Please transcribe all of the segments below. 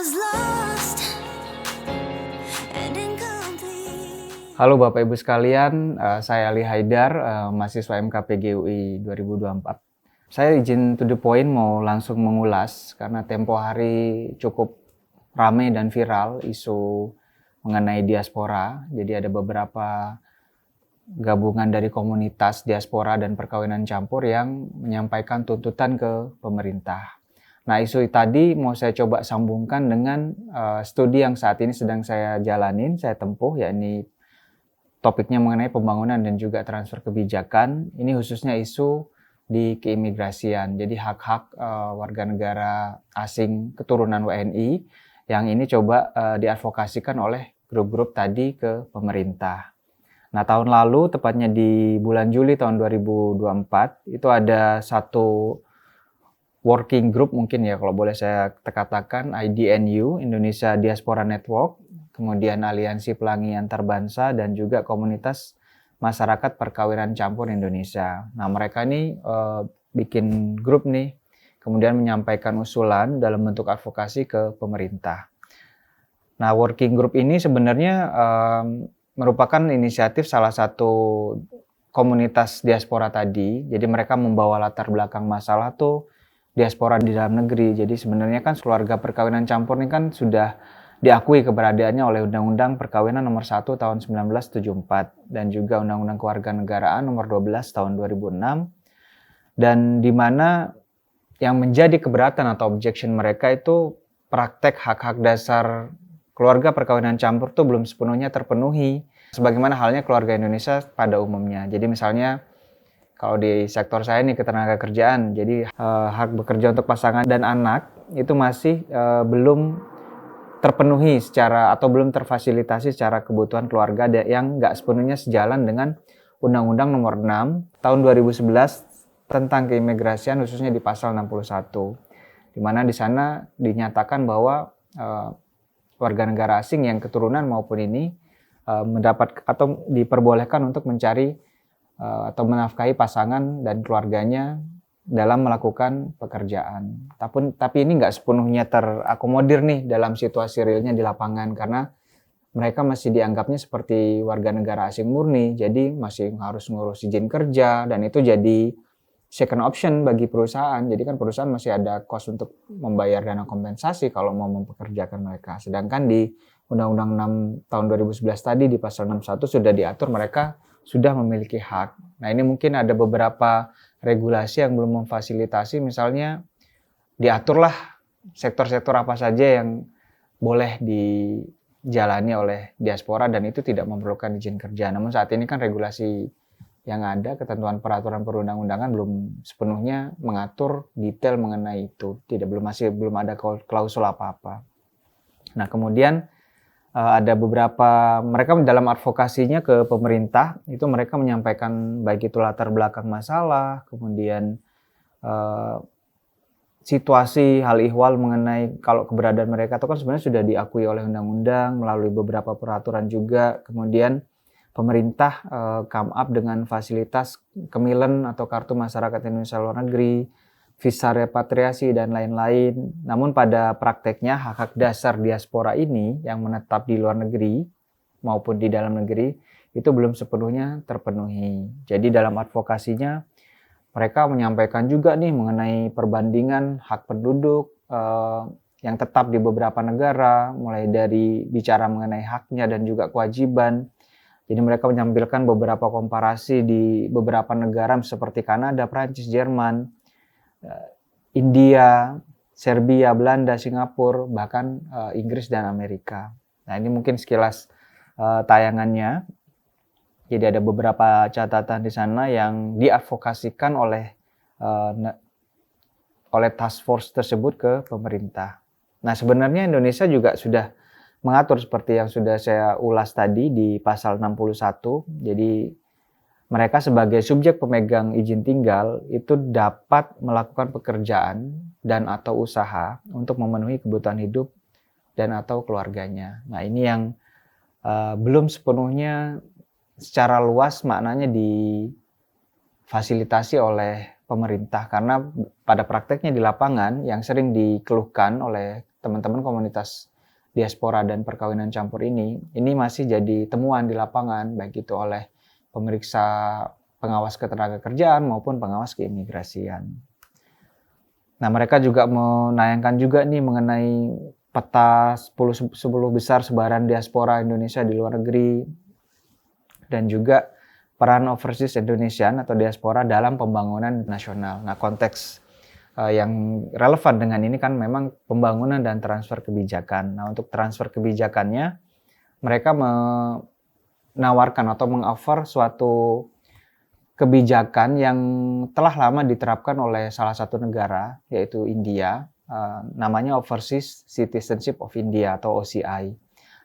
was lost and incomplete. Halo Bapak Ibu sekalian, saya Ali Haidar, mahasiswa MKPG UI 2024. Saya izin to the point mau langsung mengulas karena tempo hari cukup ramai dan viral isu mengenai diaspora. Jadi ada beberapa gabungan dari komunitas diaspora dan perkawinan campur yang menyampaikan tuntutan ke pemerintah. Nah, isu tadi mau saya coba sambungkan dengan studi yang saat ini sedang saya jalanin, saya tempuh, yakni topiknya mengenai pembangunan dan juga transfer kebijakan. Ini khususnya isu di keimigrasian, jadi hak-hak warga negara asing keturunan WNI yang ini coba diadvokasikan oleh grup-grup tadi ke pemerintah. Nah, tahun lalu, tepatnya di bulan Juli tahun 2024, itu ada satu working group mungkin ya, kalau boleh saya katakan, IDNU, Indonesia Diaspora Network, kemudian Aliansi Pelangi Antarbangsa, dan juga Komunitas Masyarakat Perkawinan Campur Indonesia. Nah, mereka ini bikin grup nih, kemudian menyampaikan usulan dalam bentuk advokasi ke pemerintah. Nah, working group ini sebenarnya merupakan inisiatif salah satu komunitas diaspora tadi. Jadi mereka membawa latar belakang masalah tuh diaspora di dalam negeri. Jadi sebenarnya kan keluarga perkawinan campur ini kan sudah diakui keberadaannya oleh Undang-Undang Perkawinan Nomor 1 Tahun 1974 dan juga Undang-Undang Kewarganegaraan Nomor 12 Tahun 2006, dan di mana yang menjadi keberatan atau objection mereka itu praktek hak-hak dasar keluarga perkawinan campur tuh belum sepenuhnya terpenuhi sebagaimana halnya keluarga Indonesia pada umumnya. Jadi misalnya kalau di sektor saya nih ketenagakerjaan, jadi hak bekerja untuk pasangan dan anak itu masih belum terpenuhi secara atau belum terfasilitasi secara kebutuhan keluarga yang nggak sepenuhnya sejalan dengan Undang-Undang Nomor 6 Tahun 2011 tentang keimigrasian, khususnya di pasal 61, di mana di sana dinyatakan bahwa warga negara asing yang keturunan maupun ini mendapat atau diperbolehkan untuk mencari atau menafkahi pasangan dan keluarganya dalam melakukan pekerjaan. Tapi ini nggak sepenuhnya terakomodir nih dalam situasi realnya di lapangan, karena mereka masih dianggapnya seperti warga negara asing murni, jadi masih harus ngurus izin kerja, dan itu jadi second option bagi perusahaan. Jadi kan perusahaan masih ada cost untuk membayar dana kompensasi kalau mau mempekerjakan mereka. Sedangkan di Undang-Undang 6 tahun 2011 tadi di pasal 61 sudah diatur mereka sudah memiliki hak. Nah, ini mungkin ada beberapa regulasi yang belum memfasilitasi, misalnya diaturlah sektor-sektor apa saja yang boleh dijalani oleh diaspora dan itu tidak memerlukan izin kerja. Namun saat ini kan regulasi yang ada, ketentuan peraturan perundang-undangan belum sepenuhnya mengatur detail mengenai itu. Belum ada klausul apa-apa. Nah, kemudian ada beberapa, mereka dalam advokasinya ke pemerintah itu mereka menyampaikan baik itu latar belakang masalah, kemudian situasi hal ihwal mengenai kalau keberadaan mereka itu kan sebenarnya sudah diakui oleh undang-undang melalui beberapa peraturan juga. Kemudian pemerintah come up dengan fasilitas kemilen atau kartu masyarakat Indonesia luar negeri, visa repatriasi, dan lain-lain. Namun pada prakteknya hak-hak dasar diaspora ini yang menetap di luar negeri maupun di dalam negeri itu belum sepenuhnya terpenuhi. Jadi dalam advokasinya mereka menyampaikan juga nih mengenai perbandingan hak penduduk yang tetap di beberapa negara, mulai dari bicara mengenai haknya dan juga kewajiban. Jadi mereka menampilkan beberapa komparasi di beberapa negara seperti Kanada, Prancis, Jerman, India, Serbia, Belanda, Singapura, bahkan Inggris dan Amerika. Nah, ini mungkin sekilas tayangannya. Jadi ada beberapa catatan di sana yang diadvokasikan oleh task force tersebut ke pemerintah. Nah, sebenarnya Indonesia juga sudah mengatur seperti yang sudah saya ulas tadi di pasal 61. Jadi mereka sebagai subjek pemegang izin tinggal itu dapat melakukan pekerjaan dan atau usaha untuk memenuhi kebutuhan hidup dan atau keluarganya. Nah, ini yang belum sepenuhnya secara luas maknanya difasilitasi oleh pemerintah, karena pada prakteknya di lapangan yang sering dikeluhkan oleh teman-teman komunitas diaspora dan perkawinan campur ini masih jadi temuan di lapangan, baik itu oleh pemeriksa pengawas ketenagakerjaan maupun pengawas keimigrasian. Nah, mereka juga menayangkan juga nih mengenai peta 10 besar sebaran diaspora Indonesia di luar negeri dan juga peran overseas Indonesian atau diaspora dalam pembangunan nasional. Nah, konteks yang relevan dengan ini kan memang pembangunan dan transfer kebijakan. Nah, untuk transfer kebijakannya, mereka menawarkan atau mengoffer suatu kebijakan yang telah lama diterapkan oleh salah satu negara, yaitu India, namanya Overseas Citizenship of India atau OCI.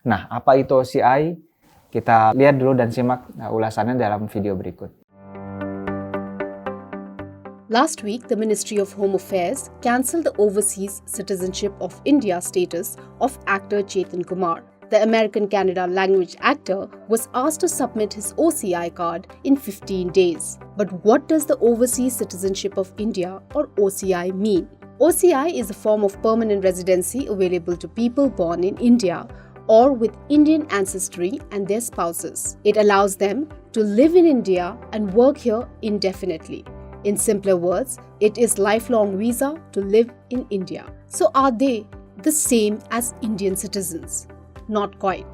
Nah, apa itu OCI? Kita lihat dulu dan simak ulasannya dalam video berikut. Last week, the Ministry of Home Affairs cancelled the Overseas Citizenship of India status of actor Chetan Kumar. The American-Canada language actor was asked to submit his OCI card in 15 days. But what does the Overseas Citizenship of India or OCI mean? OCI is a form of permanent residency available to people born in India or with Indian ancestry and their spouses. It allows them to live in India and work here indefinitely. In simpler words, it is lifelong visa to live in India. So are they the same as Indian citizens? Not quite.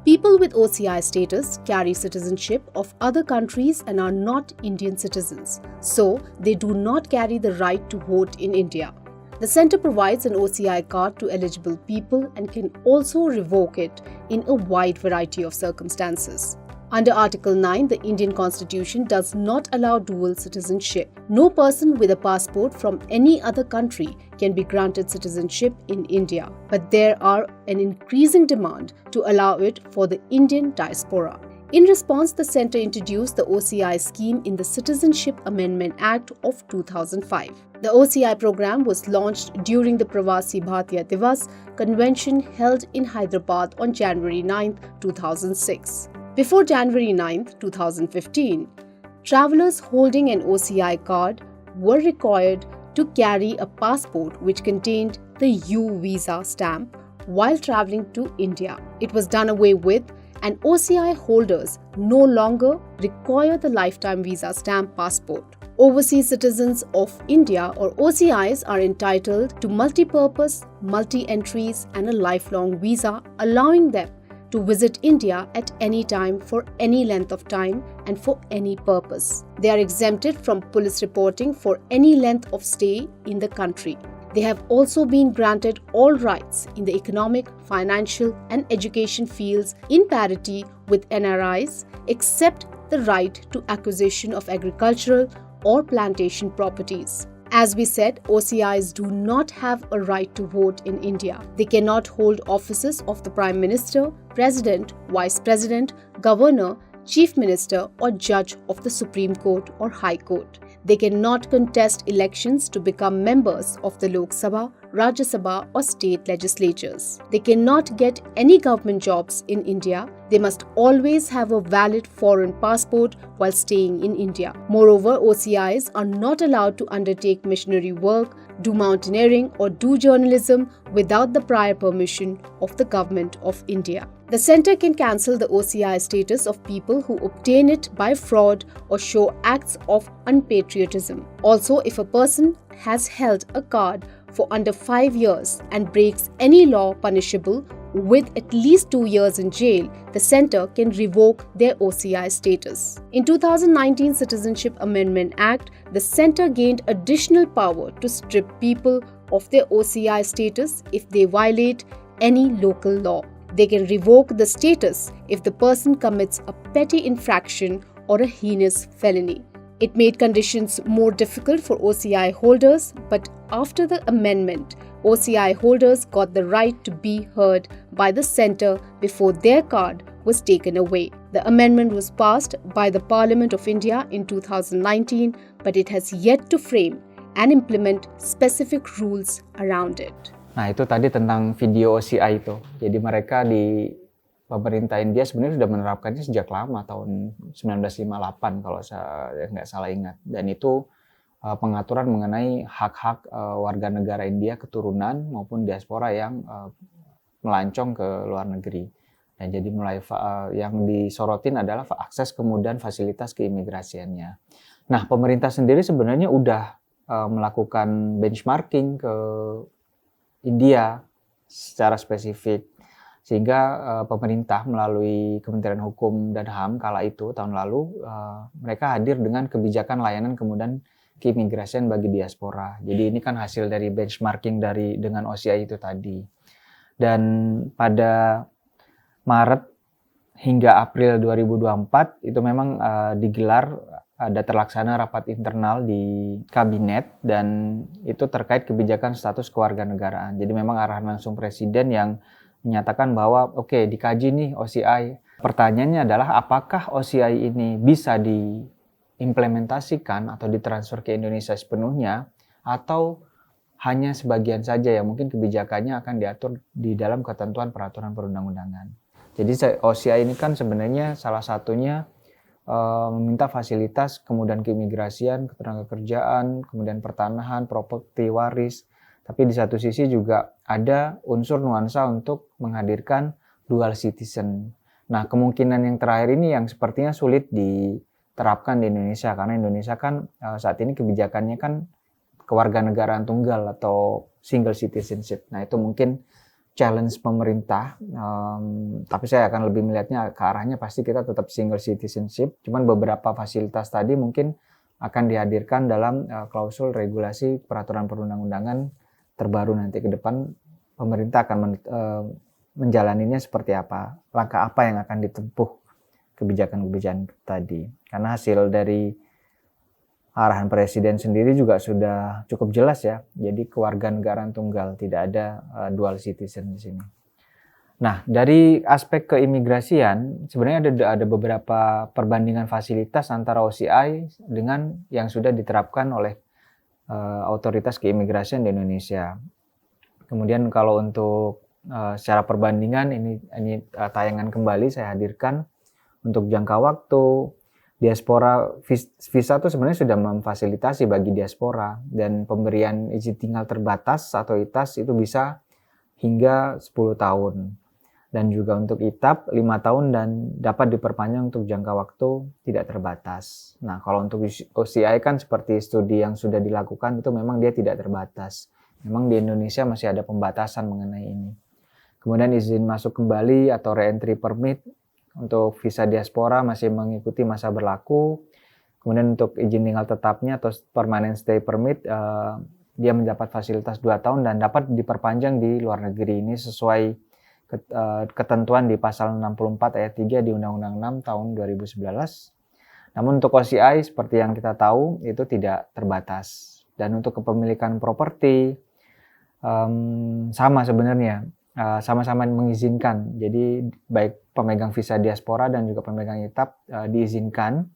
People with OCI status carry citizenship of other countries and are not Indian citizens. So they do not carry the right to vote in India. The Centre provides an OCI card to eligible people and can also revoke it in a wide variety of circumstances. Under Article 9, the Indian Constitution does not allow dual citizenship. No person with a passport from any other country can be granted citizenship in India, but there are an increasing demand to allow it for the Indian diaspora. In response, the Centre introduced the OCI scheme in the Citizenship Amendment Act of 2005. The OCI program was launched during the Pravasi Bharatiya Divas convention held in Hyderabad on January 9, 2006. Before January 9, 2015, travellers holding an OCI card were required to carry a passport which contained the U visa stamp while travelling to India. It was done away with, and OCI holders no longer require the lifetime visa stamp passport. Overseas citizens of India or OCIs are entitled to multi-purpose, multi-entries and a lifelong visa, allowing them to visit India at any time for any length of time and for any purpose. They are exempted from police reporting for any length of stay in the country. They have also been granted all rights in the economic, financial and education fields in parity with NRIs, except the right to acquisition of agricultural or plantation properties. As we said, OCIs do not have a right to vote in India. They cannot hold offices of the Prime Minister, President, Vice President, Governor, Chief Minister or Judge of the Supreme Court or High Court. They cannot contest elections to become members of the Lok Sabha, Rajya Sabha or state legislatures. They cannot get any government jobs in India. They must always have a valid foreign passport while staying in India. Moreover, OCIs are not allowed to undertake missionary work, do mountaineering or do journalism without the prior permission of the Government of India. The Centre can cancel the OCI status of people who obtain it by fraud or show acts of unpatriotism. Also, if a person has held a card for under 5 years and breaks any law punishable with at least 2 years in jail, the Centre can revoke their OCI status. In 2019 Citizenship Amendment Act, the Centre gained additional power to strip people of their OCI status if they violate any local law. They can revoke the status if the person commits a petty infraction or a heinous felony. It made conditions more difficult for OCI holders, but after the amendment, OCI holders got the right to be heard by the Centre before their card was taken away. The amendment was passed by the Parliament of India in 2019, but it has yet to frame and implement specific rules around it. Nah, itu tadi tentang video OCI itu. Jadi mereka di pemerintah India sebenarnya sudah menerapkannya sejak lama, tahun 1958 kalau saya nggak salah ingat. Dan itu pengaturan mengenai hak-hak warga negara India keturunan maupun diaspora yang melancong ke luar negeri. Dan jadi yang disorotin adalah akses kemudahan fasilitas keimigrasiannya. Nah, pemerintah sendiri sebenarnya udah melakukan benchmarking ke India secara spesifik, sehingga pemerintah melalui Kementerian Hukum dan HAM kala itu tahun lalu mereka hadir dengan kebijakan layanan kemudahan keimigrasian bagi diaspora. Jadi ini kan hasil dari benchmarking dengan OCI itu tadi. Dan pada Maret hingga April 2024 itu memang digelar, ada terlaksana rapat internal di kabinet, dan itu terkait kebijakan status kewarganegaraan. Jadi memang arahan langsung presiden yang menyatakan bahwa oke, dikaji nih OCI. Pertanyaannya adalah apakah OCI ini bisa diimplementasikan atau ditransfer ke Indonesia sepenuhnya, atau hanya sebagian saja yang mungkin kebijakannya akan diatur di dalam ketentuan peraturan perundang-undangan. Jadi OCI ini kan sebenarnya salah satunya meminta fasilitas kemudahan keimigrasian, ketenagakerjaan, kemudian pertanahan, properti waris. Tapi di satu sisi juga ada unsur nuansa untuk menghadirkan dual citizen. Nah, kemungkinan yang terakhir ini yang sepertinya sulit diterapkan di Indonesia, karena Indonesia kan saat ini kebijakannya kan kewarganegaraan tunggal atau single citizenship. Nah, itu mungkin challenge pemerintah, tapi saya akan lebih melihatnya ke arahnya pasti kita tetap single citizenship, cuman beberapa fasilitas tadi mungkin akan dihadirkan dalam klausul regulasi peraturan perundang-undangan terbaru nanti ke depan. Pemerintah akan menjalaninya seperti apa, langkah apa yang akan ditempuh kebijakan-kebijakan tadi, karena hasil dari arahan presiden sendiri juga sudah cukup jelas ya. Jadi kewarganegaraan tunggal, tidak ada dual citizen di sini. Nah, dari aspek keimigrasian sebenarnya ada beberapa perbandingan fasilitas antara OCI dengan yang sudah diterapkan oleh otoritas keimigrasian di Indonesia. Kemudian kalau untuk secara perbandingan ini tayangan kembali saya hadirkan untuk jangka waktu. Diaspora visa itu sebenarnya sudah memfasilitasi bagi diaspora, dan pemberian izin tinggal terbatas atau ITAS itu bisa hingga 10 tahun. Dan juga untuk ITAP 5 tahun dan dapat diperpanjang untuk jangka waktu tidak terbatas. Nah, kalau untuk OCI kan seperti studi yang sudah dilakukan itu memang dia tidak terbatas. Memang di Indonesia masih ada pembatasan mengenai ini. Kemudian izin masuk kembali atau re-entry permit untuk visa diaspora masih mengikuti masa berlaku. Kemudian untuk izin tinggal tetapnya atau permanent stay permit, dia mendapat fasilitas 2 tahun dan dapat diperpanjang di luar negeri. Ini sesuai ketentuan di pasal 64 ayat 3 di Undang-Undang 6 tahun 2011. Namun untuk OCI seperti yang kita tahu itu tidak terbatas. Dan untuk kepemilikan properti sama sebenarnya. Sama-sama mengizinkan. Jadi baik pemegang visa diaspora dan juga pemegang ITAP diizinkan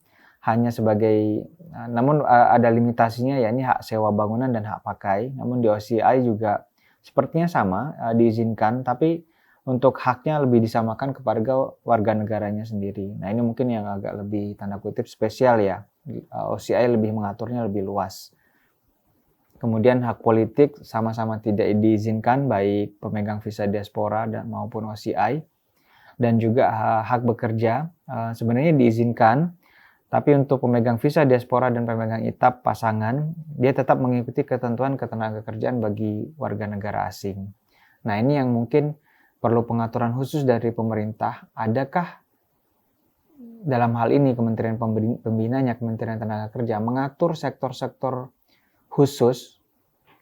hanya sebagai, namun ada limitasinya, yakni hak sewa bangunan dan hak pakai. Namun di OCI juga sepertinya sama, diizinkan, tapi untuk haknya lebih disamakan kepada warga negaranya sendiri. Nah, ini mungkin yang agak lebih tanda kutip spesial ya. OCI lebih mengaturnya lebih luas. Kemudian hak politik sama-sama tidak diizinkan baik pemegang visa diaspora maupun OCI. Dan juga hak bekerja sebenarnya diizinkan, tapi untuk pemegang visa diaspora dan pemegang ITAP pasangan, dia tetap mengikuti ketentuan ketenagakerjaan bagi warga negara asing. Nah, ini yang mungkin perlu pengaturan khusus dari pemerintah. Adakah dalam hal ini Kementerian Pembinanya, Kementerian Tenaga mengatur sektor-sektor khusus,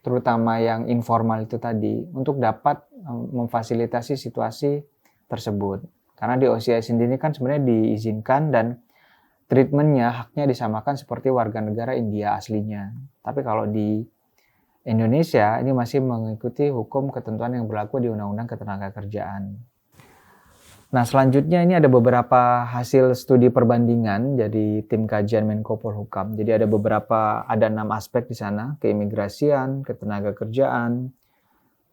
terutama yang informal itu tadi, untuk dapat memfasilitasi situasi tersebut. Karena di OCI sendiri kan sebenarnya diizinkan dan treatmentnya, haknya disamakan seperti warga negara India aslinya. Tapi kalau di Indonesia ini masih mengikuti hukum ketentuan yang berlaku di Undang-Undang Ketenagakerjaan. Nah, selanjutnya ini ada beberapa hasil studi perbandingan dari tim kajian Menko Polhukam. Jadi ada 6 aspek di sana: keimigrasian, ketenagakerjaan,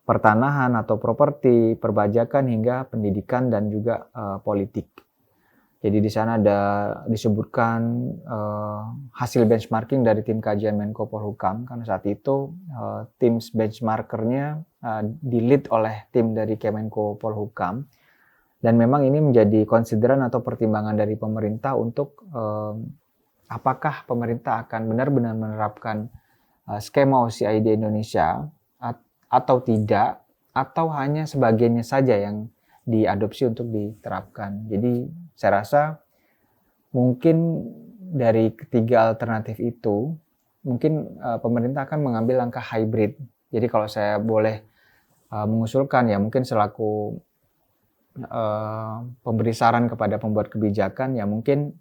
pertanahan atau properti, perpajakan hingga pendidikan dan juga politik. Jadi di sana ada disebutkan hasil benchmarking dari tim kajian Menko Polhukam, karena saat itu tim benchmarkernya di-lead oleh tim dari Kemenko Polhukam. Dan memang ini menjadi konsideran atau pertimbangan dari pemerintah untuk apakah pemerintah akan benar-benar menerapkan skema OCI di Indonesia atau tidak, atau hanya sebagiannya saja yang diadopsi untuk diterapkan. Jadi saya rasa mungkin dari ketiga alternatif itu, mungkin pemerintah akan mengambil langkah hybrid. Jadi kalau saya boleh mengusulkan, ya mungkin selaku pemberi saran kepada pembuat kebijakan, ya mungkin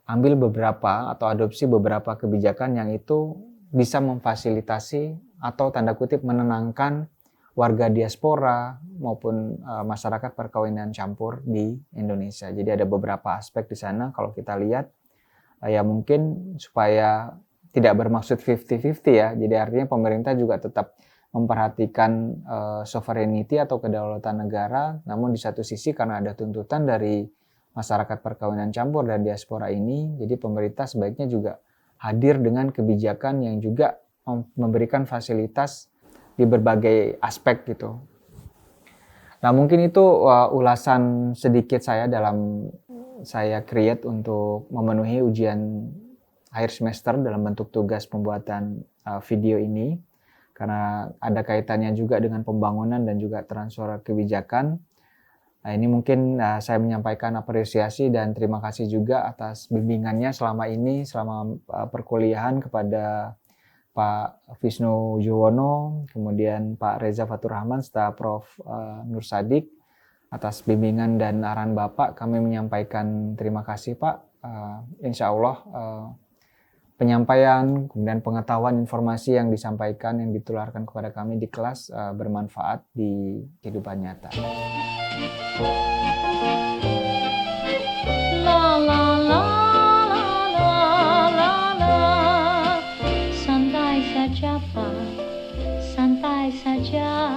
ambil beberapa atau adopsi beberapa kebijakan yang itu bisa memfasilitasi atau tanda kutip menenangkan warga diaspora maupun masyarakat perkawinan campur di Indonesia. Jadi ada beberapa aspek di sana kalau kita lihat, ya mungkin supaya tidak bermaksud 50-50 ya. Jadi artinya pemerintah juga tetap memperhatikan sovereignty atau kedaulatan negara, namun di satu sisi karena ada tuntutan dari masyarakat perkawinan campur dan diaspora ini, jadi pemerintah sebaiknya juga hadir dengan kebijakan yang juga memberikan fasilitas di berbagai aspek gitu. Nah mungkin itu ulasan sedikit saya dalam saya create untuk memenuhi ujian akhir semester dalam bentuk tugas pembuatan video ini. Karena ada kaitannya juga dengan pembangunan dan juga transfer kebijakan. Nah, ini mungkin saya menyampaikan apresiasi dan terima kasih juga atas bimbingannya selama ini, selama perkuliahan kepada Pak Visnu Juwono, kemudian Pak Reza Fatur Rahman, serta Prof. Nur Sadik. Atas bimbingan dan arahan Bapak, kami menyampaikan terima kasih Pak. Insya Allah penyampaian, kemudian pengetahuan informasi yang disampaikan, yang ditularkan kepada kami di kelas bermanfaat di kehidupan nyata. La la la la la la la, santai saja Pak, santai saja,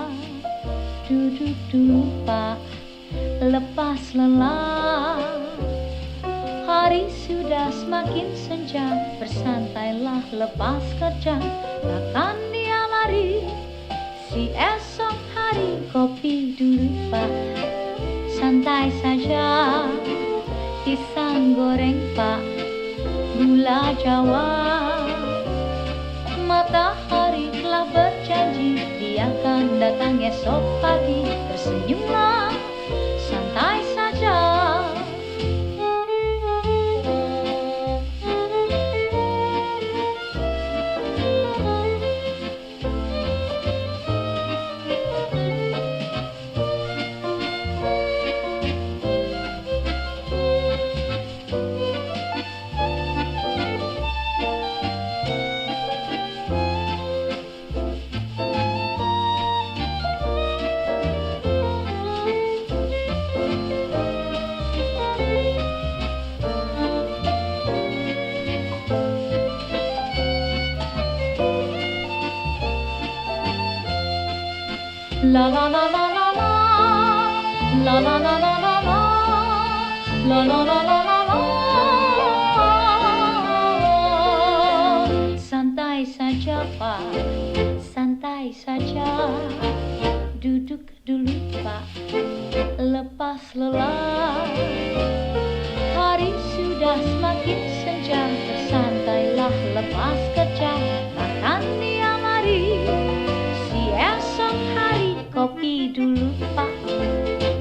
duduk dulu Pak, lepas lelah. Hari sudah semakin senja, bersantailah lepas kerja, takkan dia lari. Si esok hari kopi dulu Pak, santai saja, pisang goreng Pak, gula Jawa. Matahari telah berjanji, dia akan datang esok pagi. Tersenyumlah, santai saja. La la la la la la, la la la la la la, la la la la la la. Santai saja Pak, santai saja, duduk dulu Pak, lepas lelah. Hari sudah semakin senja, bersantailah lepas kerja, takkan dia lari. Si esok hari kopi dulu Pak,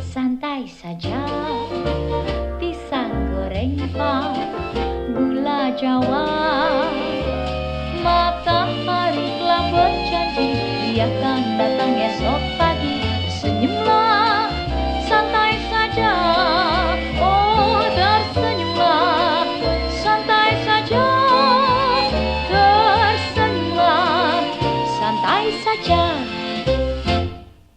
santai saja, pisang goreng Pak, gula Jawa. Matahari telah berjanji,